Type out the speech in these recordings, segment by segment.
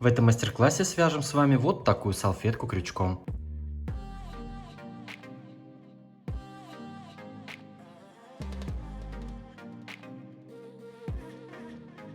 В этом мастер-классе свяжем с вами вот такую салфетку крючком.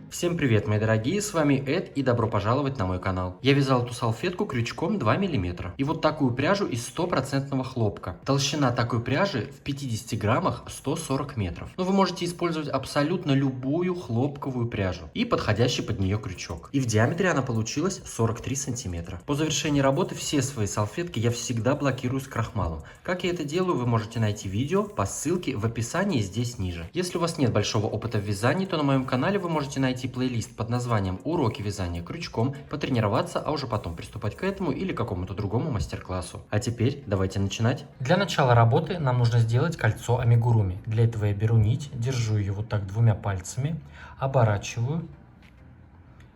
Всем привет, мои дорогие, с вами Эд и добро пожаловать на мой канал. Я вязал эту салфетку крючком 2 мм. И вот такую пряжу из 100% хлопка. Толщина такой пряжи в 50 граммах 140 метров. Но вы можете использовать абсолютно любую хлопковую пряжу и подходящий под нее крючок. И в диаметре она получилась 43 сантиметра. По завершении работы все свои салфетки я всегда блокирую с крахмалом. Как я это делаю, вы можете найти видео по ссылке в описании здесь ниже. Если у вас нет большого опыта в вязании, то на моем канале вы можете найти плейлист под названием «Уроки вязания крючком», потренироваться, а уже потом приступать к этому или какому-то другому мастер-классу. А теперь давайте начинать. Для начала работы нам нужно сделать кольцо амигуруми. Для этого я беру нить, держу ее вот так двумя пальцами, оборачиваю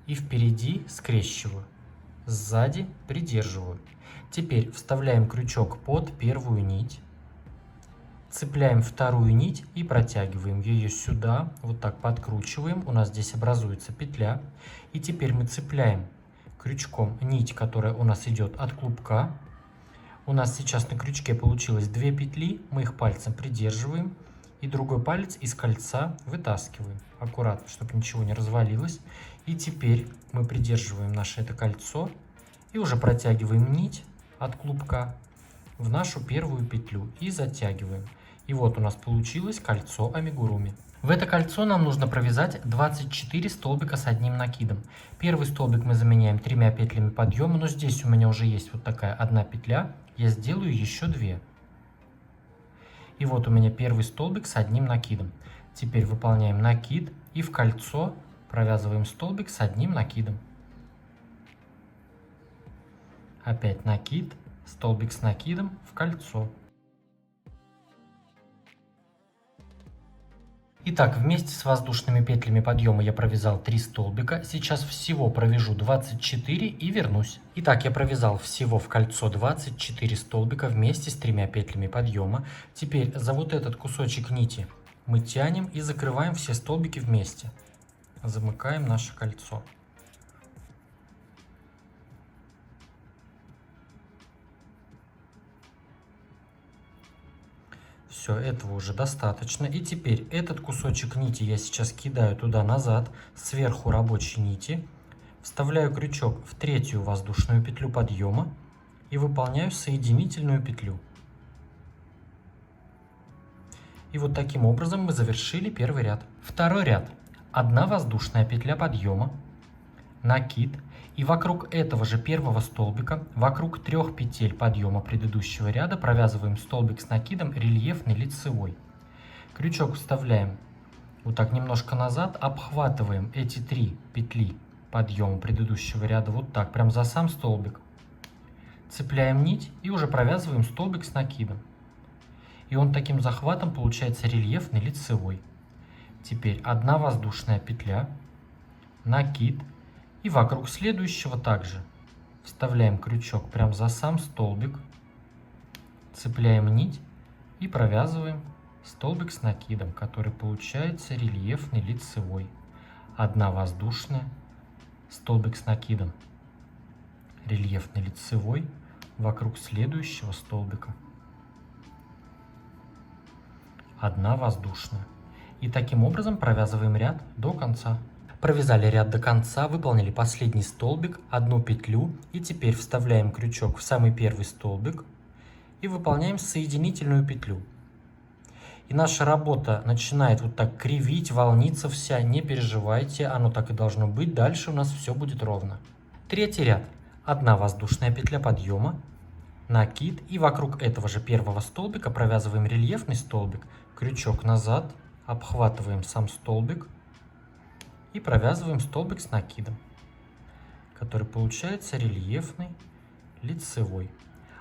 и впереди скрещиваю, сзади придерживаю. Теперь вставляем крючок под первую нить. Цепляем вторую нить и протягиваем ее сюда, вот так подкручиваем, у нас здесь образуется петля. И теперь мы цепляем крючком нить, которая у нас идет от клубка. У нас сейчас на крючке получилось 2 петли, мы их пальцем придерживаем и другой палец из кольца вытаскиваем. Аккуратно, чтобы ничего не развалилось. И теперь мы придерживаем наше это кольцо и уже протягиваем нить от клубка в нашу первую петлю и затягиваем. И вот у нас получилось кольцо амигуруми. В это кольцо нам нужно провязать 24 столбика с одним накидом. Первый столбик мы заменяем 3 петлями подъема, но здесь у меня уже есть вот такая одна петля. Я сделаю еще 2. И вот у меня первый столбик с одним накидом. Теперь выполняем накид и в кольцо провязываем столбик с одним накидом. Опять накид, столбик с накидом в кольцо. Итак, вместе с воздушными петлями подъема я провязал 3 столбика. Сейчас всего провяжу 24 и вернусь. Итак, я провязал всего в кольцо 24 столбика вместе с 3 петлями подъема. Теперь за вот этот кусочек нити мы тянем и закрываем все столбики вместе. Замыкаем наше кольцо. Все, этого уже достаточно. И теперь этот кусочек нити я сейчас кидаю туда назад, сверху рабочей нити. Вставляю крючок в третью воздушную петлю подъема и выполняю соединительную петлю. И вот таким образом мы завершили первый ряд. Второй ряд. 1 воздушная петля подъема, накид. И вокруг этого же первого столбика, вокруг 3 петель подъема предыдущего ряда, провязываем столбик с накидом рельефный лицевой. Крючок вставляем вот так немножко назад, обхватываем эти 3 петли подъема предыдущего ряда вот так, прям за сам столбик. Цепляем нить и уже провязываем столбик с накидом. И он таким захватом получается рельефный лицевой. Теперь 1 воздушная петля, накид. И вокруг следующего также вставляем крючок прямо за сам столбик, цепляем нить и провязываем столбик с накидом, который получается рельефный лицевой. 1 воздушная, столбик с накидом, рельефный лицевой вокруг следующего столбика. 1 воздушная. И таким образом провязываем ряд до конца. Провязали ряд до конца, выполнили последний столбик, 1 петлю и теперь вставляем крючок в самый первый столбик и выполняем соединительную петлю. И наша работа начинает вот так кривить, волниться вся, не переживайте, оно так и должно быть, дальше у нас все будет ровно. Третий ряд. 1 воздушная петля подъема, накид и вокруг этого же первого столбика провязываем рельефный столбик, крючок назад, обхватываем сам столбик и провязываем столбик с накидом, который получается рельефный лицевой.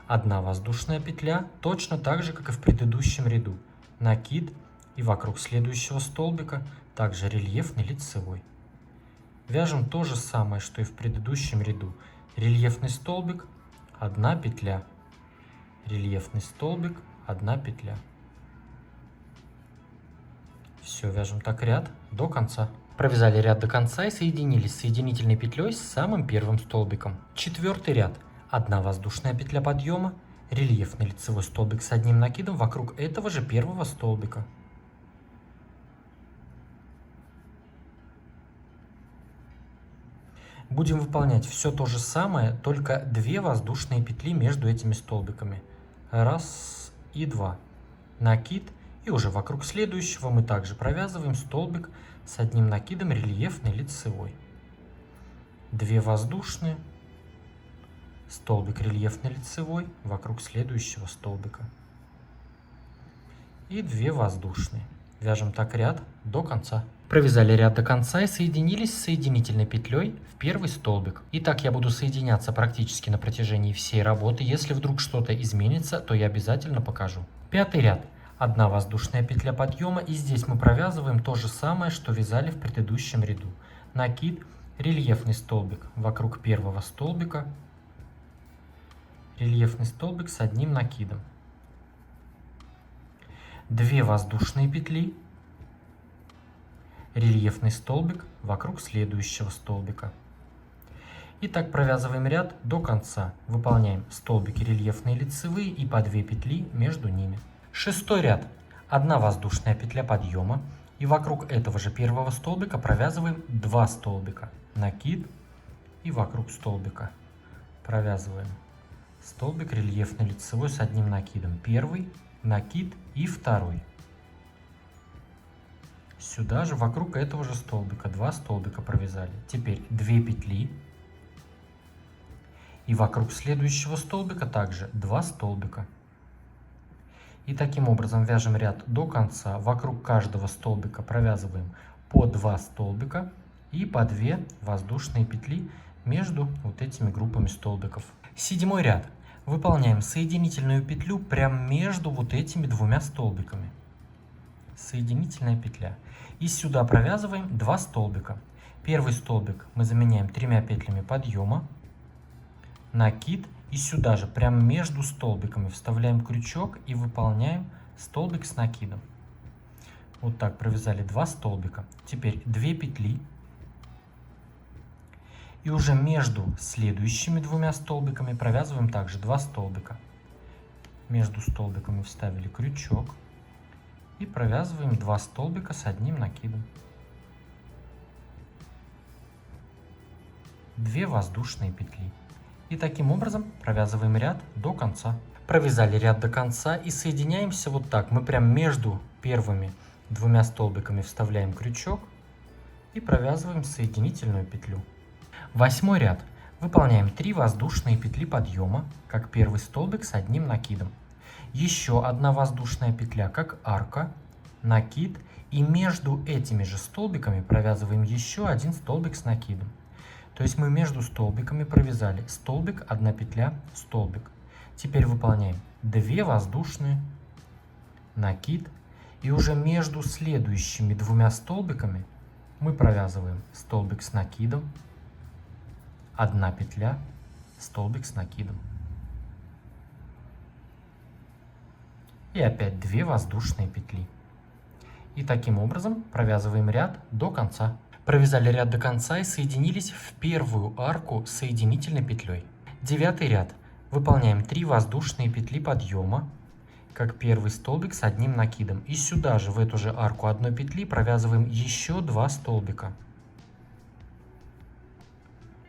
1 воздушная петля, точно так же, как и в предыдущем ряду. Накид и вокруг следующего столбика также рельефный лицевой. Вяжем то же самое, что и в предыдущем ряду. Рельефный столбик, 1 петля. Рельефный столбик, 1 петля. Все, вяжем так ряд до конца. Провязали ряд до конца и соединились соединительной петлей с самым первым столбиком. Четвертый ряд. 1 воздушная петля подъема, рельефный лицевой столбик с одним накидом вокруг этого же первого столбика. Будем выполнять все то же самое, только 2 воздушные петли между этими столбиками. Раз и 2. Накид, и уже вокруг следующего мы также провязываем столбик с одним накидом рельефный лицевой. 2 воздушные, столбик рельефный лицевой вокруг следующего столбика. И 2 воздушные. Вяжем так ряд до конца. Провязали ряд до конца и соединились с соединительной петлей в первый столбик. И так я буду соединяться практически на протяжении всей работы. Если вдруг что-то изменится, то я обязательно покажу. Пятый ряд. 1 воздушная петля подъема, и здесь мы провязываем то же самое, что вязали в предыдущем ряду. Накид, рельефный столбик вокруг первого столбика, рельефный столбик с одним накидом. 2 воздушные петли, рельефный столбик вокруг следующего столбика. И так провязываем ряд до конца. Выполняем столбики рельефные лицевые и по 2 петли между ними. Шестой ряд. 1 воздушная петля подъема, и вокруг этого же первого столбика провязываем 2 столбика. Накид, и вокруг столбика провязываем столбик рельефный лицевой с одним накидом. Первый, накид и второй. Сюда же вокруг этого же столбика 2 столбика провязали. Теперь 2 петли, и вокруг следующего столбика также 2 столбика. И таким образом вяжем ряд до конца. Вокруг каждого столбика провязываем по 2 столбика и по 2 воздушные петли между вот этими группами столбиков. Седьмой ряд. Выполняем соединительную петлю прямо между вот этими 2 столбиками. Соединительная петля. И сюда провязываем 2 столбика. Первый столбик мы заменяем 3 петлями подъема, накид. И сюда же, прямо между столбиками, вставляем крючок и выполняем столбик с накидом. Вот так провязали 2 столбика. Теперь 2 петли. И уже между следующими 2 столбиками провязываем также 2 столбика. Между столбиками вставили крючок. И провязываем 2 столбика с одним накидом. 2 воздушные петли. И таким образом провязываем ряд до конца. Провязали ряд до конца и соединяемся вот так. Мы прям между первыми 2 столбиками вставляем крючок и провязываем соединительную петлю. Восьмой ряд. Выполняем 3 воздушные петли подъема, как первый столбик с одним накидом. Еще 1 воздушная петля, как арка, накид. И между этими же столбиками провязываем еще 1 столбик с накидом. То есть мы между столбиками провязали столбик, 1 петля, столбик. Теперь выполняем 2 воздушные, накид. И уже между следующими 2 столбиками мы провязываем столбик с накидом, 1 петля, столбик с накидом. И опять 2 воздушные петли. И таким образом провязываем ряд до конца. Провязали ряд до конца и соединились в первую арку соединительной петлей. Девятый ряд. Выполняем 3 воздушные петли подъема, как первый столбик с одним накидом. И сюда же, в эту же арку 1 петли, провязываем еще 2 столбика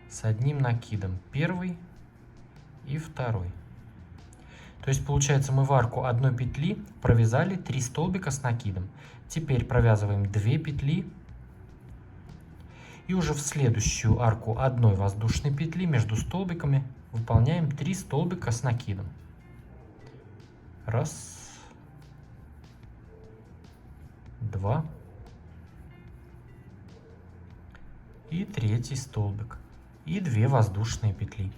с одним накидом. Первый и второй. То есть получается, мы в арку 1 петли провязали 3 столбика с накидом. Теперь провязываем 2 петли. И уже в следующую арку 1 воздушной петли между столбиками выполняем 3 столбика с накидом. Раз, 2 и 3 столбик. И 2 воздушные петли.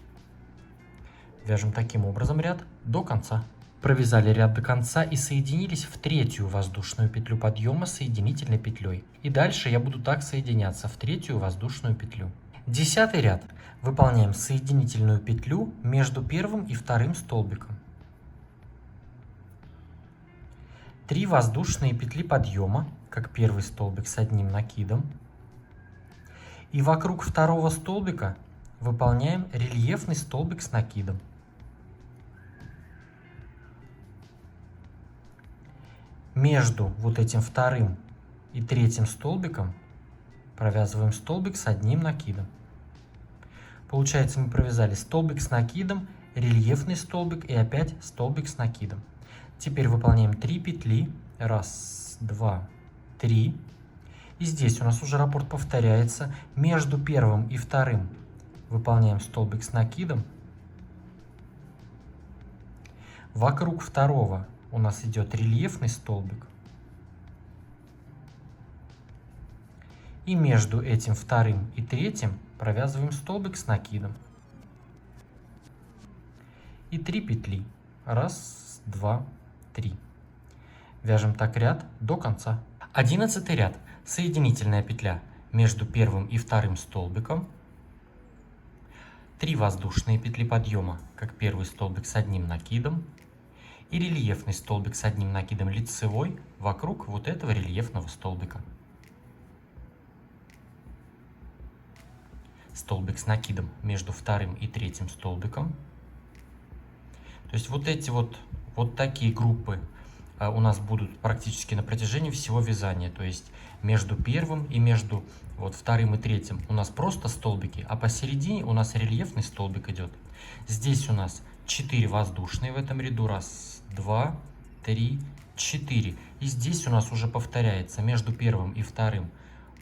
Вяжем таким образом ряд до конца. Провязали ряд до конца и соединились в 3-ю воздушную петлю подъема соединительной петлей. И дальше я буду так соединяться в 3-ю воздушную петлю. 10-й ряд. Выполняем соединительную петлю между первым и вторым столбиком. 3 воздушные петли подъема, как первый столбик с одним накидом. И вокруг второго столбика выполняем рельефный столбик с накидом. Между вот этим вторым и третьим столбиком провязываем столбик с одним накидом. Получается, мы провязали столбик с накидом, рельефный столбик и опять столбик с накидом. Теперь выполняем 3 петли. 1, 2, 3. И здесь у нас уже раппорт повторяется. Между первым и вторым выполняем столбик с накидом. Вокруг второго у нас идет рельефный столбик. И между этим вторым и третьим провязываем столбик с накидом. И 3 петли. 1, 2, 3. Вяжем так ряд до конца. 11 ряд. Соединительная петля между первым и вторым столбиком. 3 воздушные петли подъема, как первый столбик с одним накидом. И рельефный столбик с одним накидом лицевой вокруг вот этого рельефного столбика. Столбик с накидом между вторым и третьим столбиком. То есть вот эти вот такие группы у нас будут практически на протяжении всего вязания. То есть между первым и между вторым и третьим у нас просто столбики, а посередине у нас рельефный столбик идет. Здесь у нас 4 воздушные в этом ряду. 1, 2, 3, 4. И здесь у нас уже повторяется между первым и вторым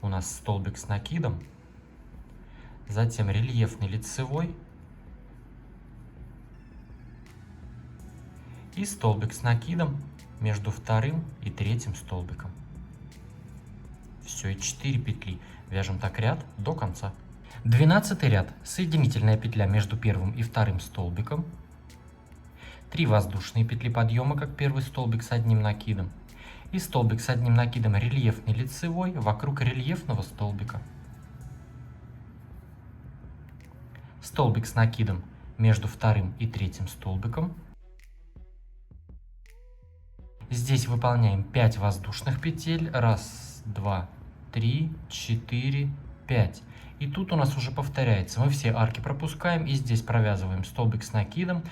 у нас столбик с накидом. Затем рельефный лицевой. И столбик с накидом между вторым и третьим столбиком. Все, и 4 петли. Вяжем так ряд до конца. 12 ряд. Соединительная петля между первым и вторым столбиком. 3 воздушные петли подъема, как первый столбик с одним накидом. И столбик с одним накидом рельефный лицевой вокруг рельефного столбика. Столбик с накидом между вторым и третьим столбиком. Здесь выполняем 5 воздушных петель. 1, 2, 3, 4, 5. И тут у нас уже повторяется. Мы все арки пропускаем и здесь провязываем столбик с накидом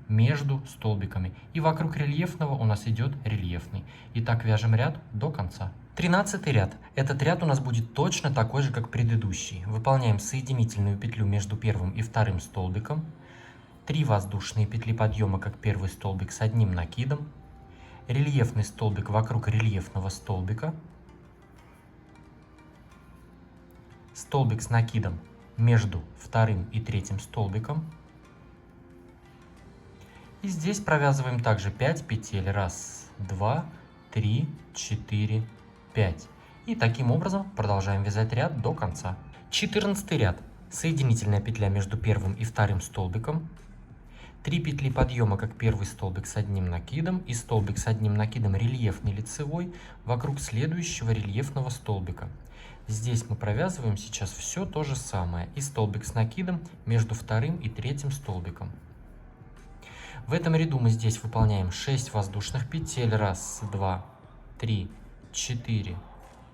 между столбиками. И вокруг рельефного у нас идет рельефный. И так вяжем ряд до конца. 13 ряд. Этот ряд у нас будет точно такой же, как предыдущий. Выполняем соединительную петлю между первым и вторым столбиком. 3 воздушные петли подъема, как первый столбик с одним накидом. Рельефный столбик вокруг рельефного столбика. Столбик с накидом между вторым и третьим столбиком. И здесь провязываем также 5 петель. 1, 2, 3, 4, 5. И таким образом продолжаем вязать ряд до конца. 14 ряд. Соединительная петля между первым и вторым столбиком. 3 петли подъема, как первый столбик с одним накидом. И столбик с одним накидом рельефный лицевой вокруг следующего рельефного столбика. Здесь мы провязываем сейчас все то же самое. И столбик с накидом между вторым и третьим столбиком. В этом ряду мы здесь выполняем 6 воздушных петель. 1, 2, 3, 4,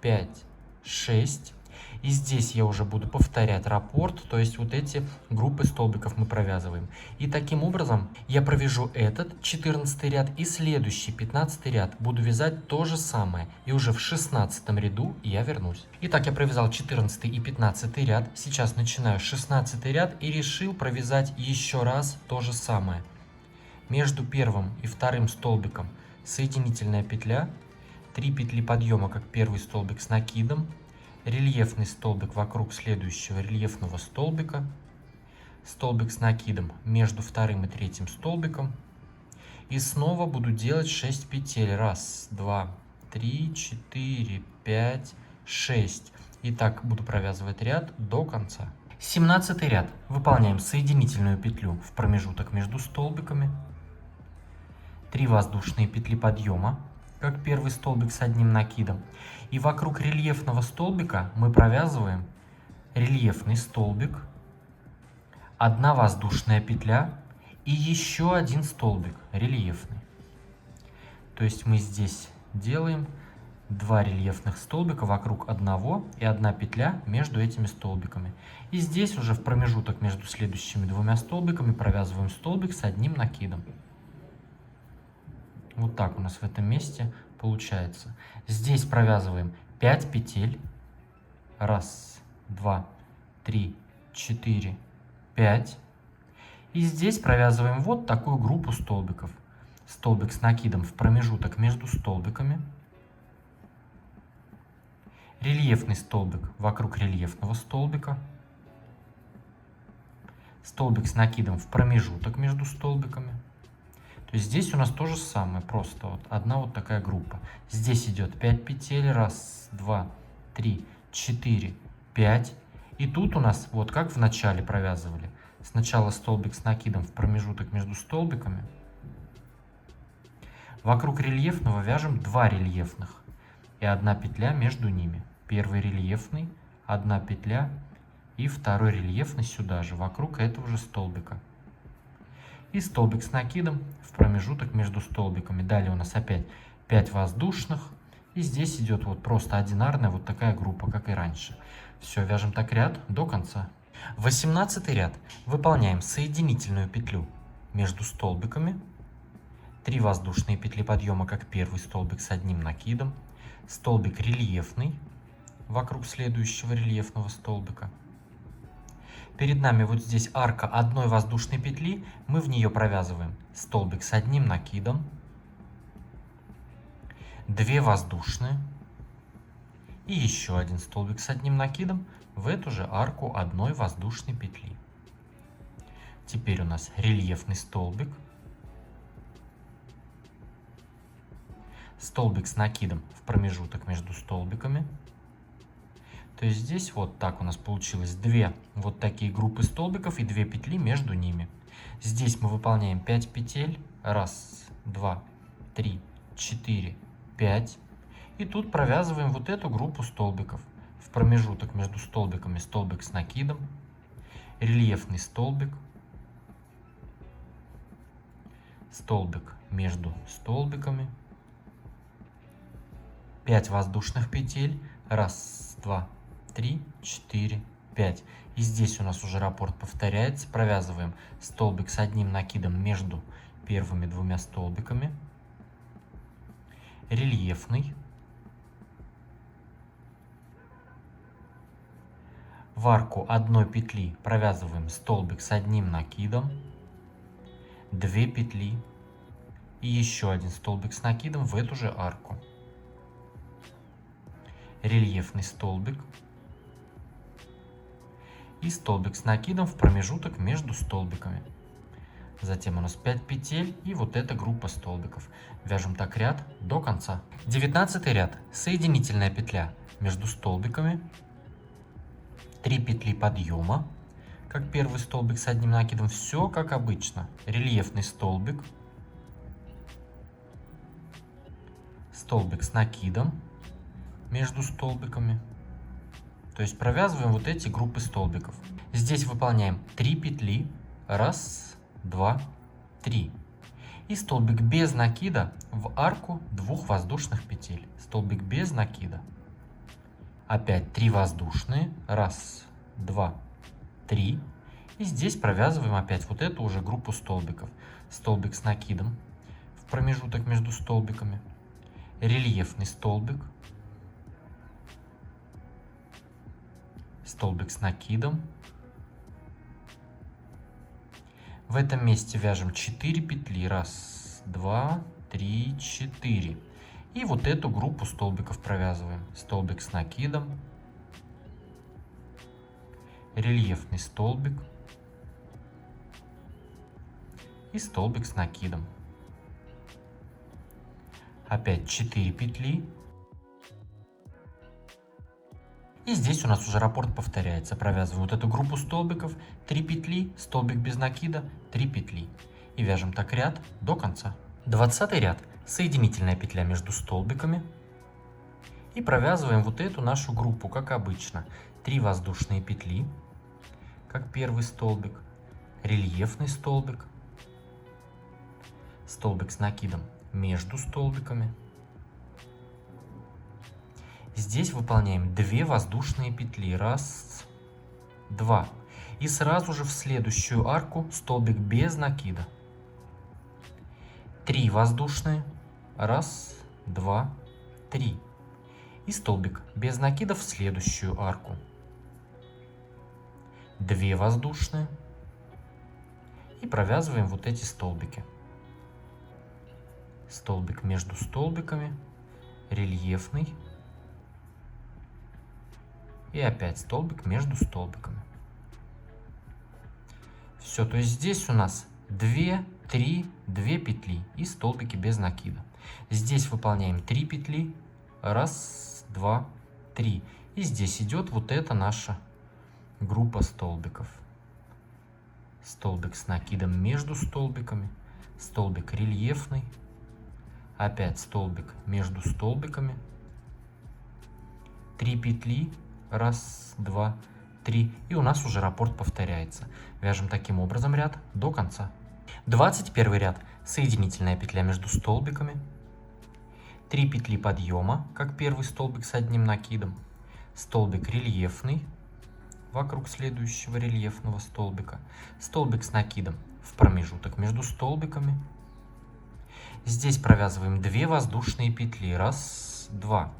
5, 6. И здесь я уже буду повторять раппорт, то есть вот эти группы столбиков мы провязываем. И таким образом я провяжу этот 14 ряд и следующий 15 ряд буду вязать то же самое. И уже в 16 ряду я вернусь. Итак, я провязал 14 и 15 ряд. Сейчас начинаю 16 ряд и решил провязать еще раз то же самое. Между первым и вторым столбиком соединительная петля. 3 петли подъема, как первый столбик с накидом. Рельефный столбик вокруг следующего рельефного столбика. Столбик с накидом между вторым и третьим столбиком. И снова буду делать 6 петель. 1, 2, 3, 4, 5, 6. И так буду провязывать ряд до конца. 17 ряд. Выполняем соединительную петлю в промежуток между столбиками. 3 воздушные петли подъема, как первый столбик с одним накидом. И вокруг рельефного столбика мы провязываем рельефный столбик, 1 воздушная петля и еще один столбик рельефный. То есть мы здесь делаем 2 рельефных столбика вокруг одного и 1 петля между этими столбиками. И здесь уже в промежуток между следующими двумя столбиками провязываем столбик с одним накидом. Вот так у нас в этом месте получается. Здесь провязываем 5 петель. 1, 2, 3, 4, 5. И здесь провязываем вот такую группу столбиков. Столбик с накидом в промежуток между столбиками. Рельефный столбик вокруг рельефного столбика. Столбик с накидом в промежуток между столбиками. То есть здесь у нас то же самое, просто вот одна вот такая группа. Здесь идет 5 петель, 1, 2, 3, 4, 5. И тут у нас, вот как в начале провязывали, сначала столбик с накидом в промежуток между столбиками. Вокруг рельефного вяжем 2 рельефных и 1 петля между ними. Первый рельефный, 1 петля и второй рельефный сюда же, вокруг этого же столбика. И столбик с накидом в промежуток между столбиками. Далее у нас опять 5 воздушных. И здесь идет вот просто одинарная вот такая группа, как и раньше. Все, вяжем так ряд до конца. 18 ряд. Выполняем соединительную петлю между столбиками. 3 воздушные петли подъема, как первый столбик с одним накидом. Столбик рельефный вокруг следующего рельефного столбика. Перед нами вот здесь арка одной воздушной петли, мы в нее провязываем столбик с одним накидом, 2 воздушные и еще один столбик с одним накидом в эту же арку одной воздушной петли. Теперь у нас рельефный столбик, столбик с накидом в промежуток между столбиками. То есть здесь вот так у нас получилось 2 вот такие группы столбиков и 2 петли между ними. Здесь мы выполняем 5 петель. 1, 2, 3, 4, 5. И тут провязываем вот эту группу столбиков. В промежуток между столбиками столбик с накидом, рельефный столбик, столбик между столбиками, 5 воздушных петель. 1, 2, 3, 4, 5. И здесь у нас уже раппорт повторяется. Провязываем столбик с одним накидом между первыми двумя столбиками. Рельефный. В арку одной петли провязываем столбик с одним накидом. 2 петли. И еще один столбик с накидом в эту же арку. Рельефный столбик. И столбик с накидом в промежуток между столбиками. Затем у нас 5 петель и вот эта группа столбиков. Вяжем так ряд до конца. 19 ряд. Соединительная петля между столбиками. 3 петли подъема, как первый столбик с одним накидом. Все как обычно. Рельефный столбик. Столбик с накидом между столбиками. То есть провязываем вот эти группы столбиков. Здесь выполняем 3 петли. 1, 2, 3. И столбик без накида в арку 2 воздушных петель. Столбик без накида. Опять 3 воздушные. 1, 2, 3. И здесь провязываем опять вот эту уже группу столбиков. Столбик с накидом в промежуток между столбиками. Рельефный столбик. Столбик с накидом. В этом месте вяжем 4 петли. 1, 2, 3, 4. И вот эту группу столбиков провязываем. Столбик с накидом. Рельефный столбик. И столбик с накидом. Опять 4 петли. И здесь у нас уже раппорт повторяется. Провязываем вот эту группу столбиков. 3 петли, столбик без накида, 3 петли. И вяжем так ряд до конца. 20 ряд. Соединительная петля между столбиками. И провязываем вот эту нашу группу, как обычно. 3 воздушные петли, как первый столбик. Рельефный столбик. Столбик с накидом между столбиками. Здесь выполняем 2 воздушные петли. Раз, два. И сразу же в следующую арку столбик без накида. 3 воздушные. Раз, два, три. И столбик без накида в следующую арку. 2 воздушные. И провязываем вот эти столбики. Столбик между столбиками, рельефный. И опять столбик между столбиками. Все, то есть здесь у нас 2, 3, 2 петли и столбики без накида. Здесь выполняем 3 петли. Раз, два, три. И здесь идет вот эта наша группа столбиков. Столбик с накидом между столбиками. Столбик рельефный. Опять столбик между столбиками. 3 петли. Раз, два, три. И у нас уже раппорт повторяется. Вяжем таким образом ряд до конца. 21 ряд. Соединительная петля между столбиками. 3 петли подъема, как первый столбик с одним накидом. Столбик рельефный вокруг следующего рельефного столбика. Столбик с накидом в промежуток между столбиками. Здесь провязываем 2 воздушные петли. Раз, два.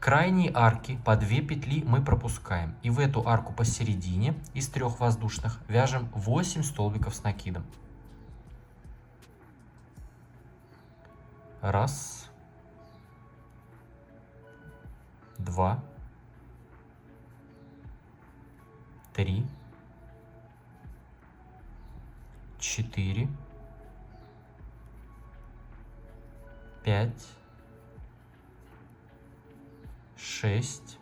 Крайние арки по 2 петли мы пропускаем. И в эту арку посередине из 3 воздушных вяжем 8 столбиков с накидом. Раз, два, три, 4, 5, 6,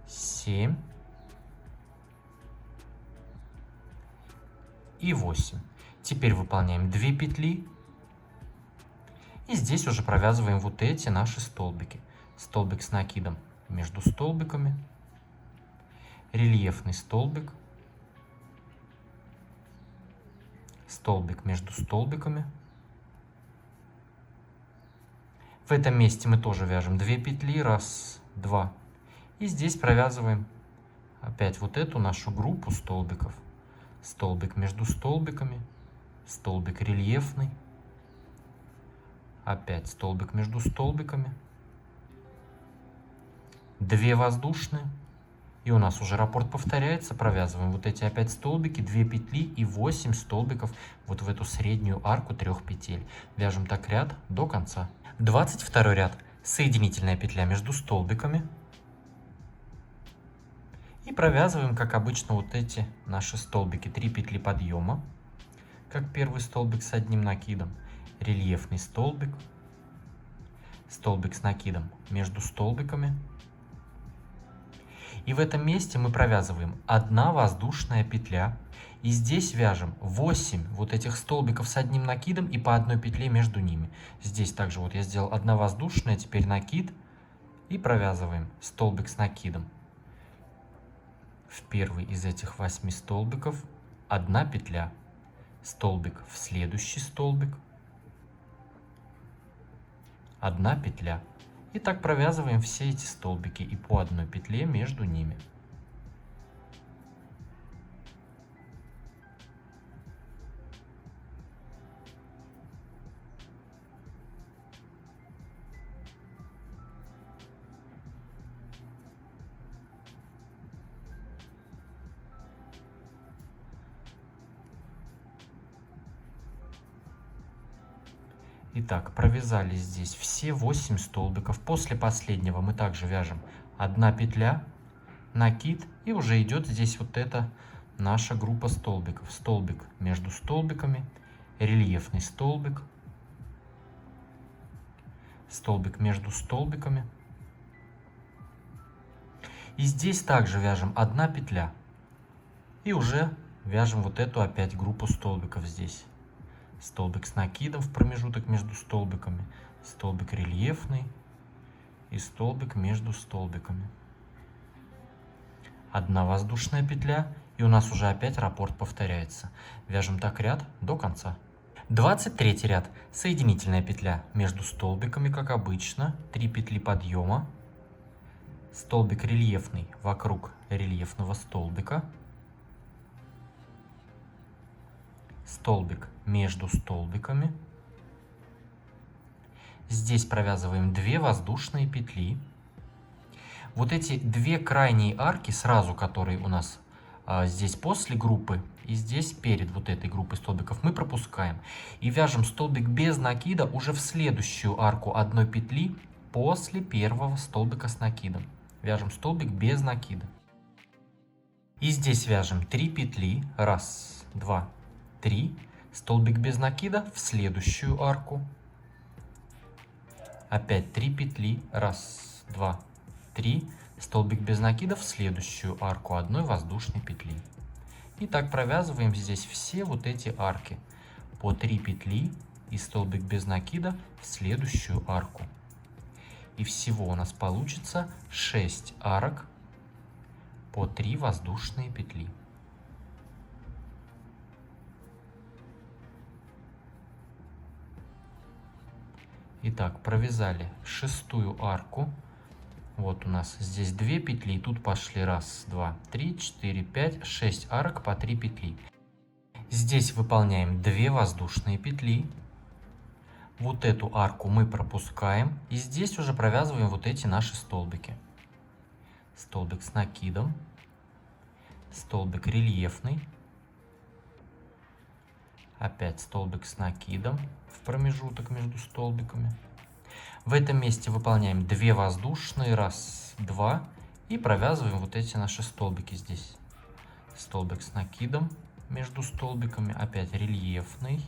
7 и 8. Теперь выполняем 2 петли. И здесь уже провязываем вот эти наши столбики. Столбик с накидом между столбиками. Рельефный столбик. Столбик между столбиками. В этом месте мы тоже вяжем 2 петли. Раз, два. И здесь провязываем опять вот эту нашу группу столбиков. Столбик между столбиками. Столбик рельефный. Опять столбик между столбиками. 2 воздушные. И у нас уже раппорт повторяется. Провязываем вот эти опять столбики, 2 петли и 8 столбиков вот в эту среднюю арку 3 петель. Вяжем так ряд до конца. 22 ряд. Соединительная петля между столбиками. И провязываем, как обычно, вот эти наши столбики. 3 петли подъема, как первый столбик с одним накидом. Рельефный столбик. Столбик с накидом между столбиками. И в этом месте мы провязываем 1 воздушная петля. И здесь вяжем 8 вот этих столбиков с одним накидом и по 1 петле между ними. Здесь также вот я сделал 1 воздушная, теперь накид. И провязываем столбик с накидом. В первый из этих 8 столбиков 1 петля. Столбик в следующий столбик. 1 петля. И так провязываем все эти столбики и по 1 петле между ними. Итак, провязали здесь все 8 столбиков. После последнего мы также вяжем 1 петля, накид, и уже идет здесь вот эта наша группа столбиков. Столбик между столбиками, рельефный столбик, столбик между столбиками. И здесь также вяжем 1 петля. И уже вяжем вот эту опять группу столбиков здесь. Столбик с накидом в промежуток между столбиками, столбик рельефный и столбик между столбиками. 1 воздушная петля, и у нас уже опять раппорт повторяется. Вяжем так ряд до конца. 23 ряд. Соединительная петля между столбиками, как обычно. 3 петли подъема. Столбик рельефный вокруг рельефного столбика. Столбик между столбиками. Здесь провязываем 2 воздушные петли. Вот эти 2 крайние арки, сразу которые у нас здесь после группы и здесь перед вот этой группой столбиков, мы пропускаем. И вяжем столбик без накида уже в следующую арку одной петли после первого столбика с накидом. Вяжем столбик без накида. И здесь вяжем 3 петли. 1, 2, 3. Столбик без накида в следующую арку. Опять 3 петли. 1, 2, 3. Столбик без накида в следующую арку одной воздушной петли. И так провязываем здесь все вот эти арки. По 3 петли и столбик без накида в следующую арку. И всего у нас получится 6 арок по 3 воздушные петли. Итак, провязали 6-ю арку. Вот у нас здесь 2 петли, и тут пошли 1, 2, 3, 4, 5, 6 арок по 3 петли. Здесь выполняем 2 воздушные петли. Вот эту арку мы пропускаем. И здесь уже провязываем вот эти наши столбики. Столбик с накидом. Столбик рельефный. Опять столбик с накидом в промежуток между столбиками. В этом месте выполняем 2 воздушные, 1, 2, и провязываем вот эти наши столбики здесь. Столбик с накидом между столбиками, опять рельефный.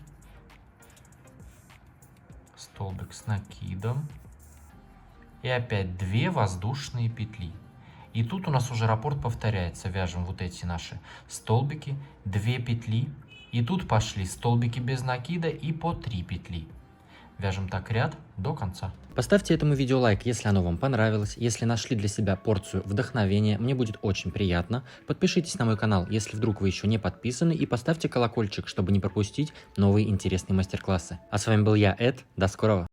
Столбик с накидом. И опять 2 воздушные петли. И тут у нас уже раппорт повторяется. Вяжем вот эти наши столбики, 2 петли. И тут пошли столбики без накида и по 3 петли. Вяжем так ряд до конца. Поставьте этому видео лайк, если оно вам понравилось. Если нашли для себя порцию вдохновения, мне будет очень приятно. Подпишитесь на мой канал, если вдруг вы еще не подписаны. И поставьте колокольчик, чтобы не пропустить новые интересные мастер-классы. А с вами был я, Эд. До скорого.